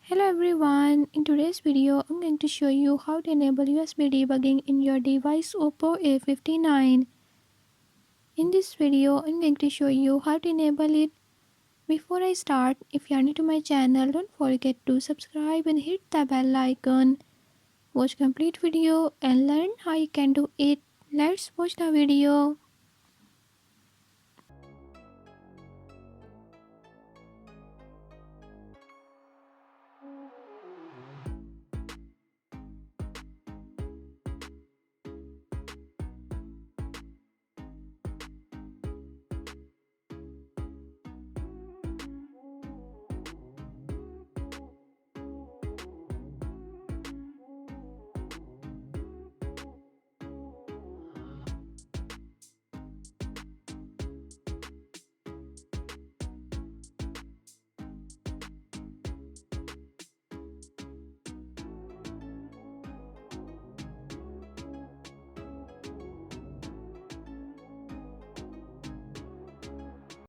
Hello everyone, in today's video I'm going to show you how to enable USB debugging in your device Oppo A59. In this video I'm going to show you how to enable it. Before I start, if you are new to my channel, don't forget to subscribe and hit the bell icon. Watch complete video and learn how you can do it. Let's watch the video.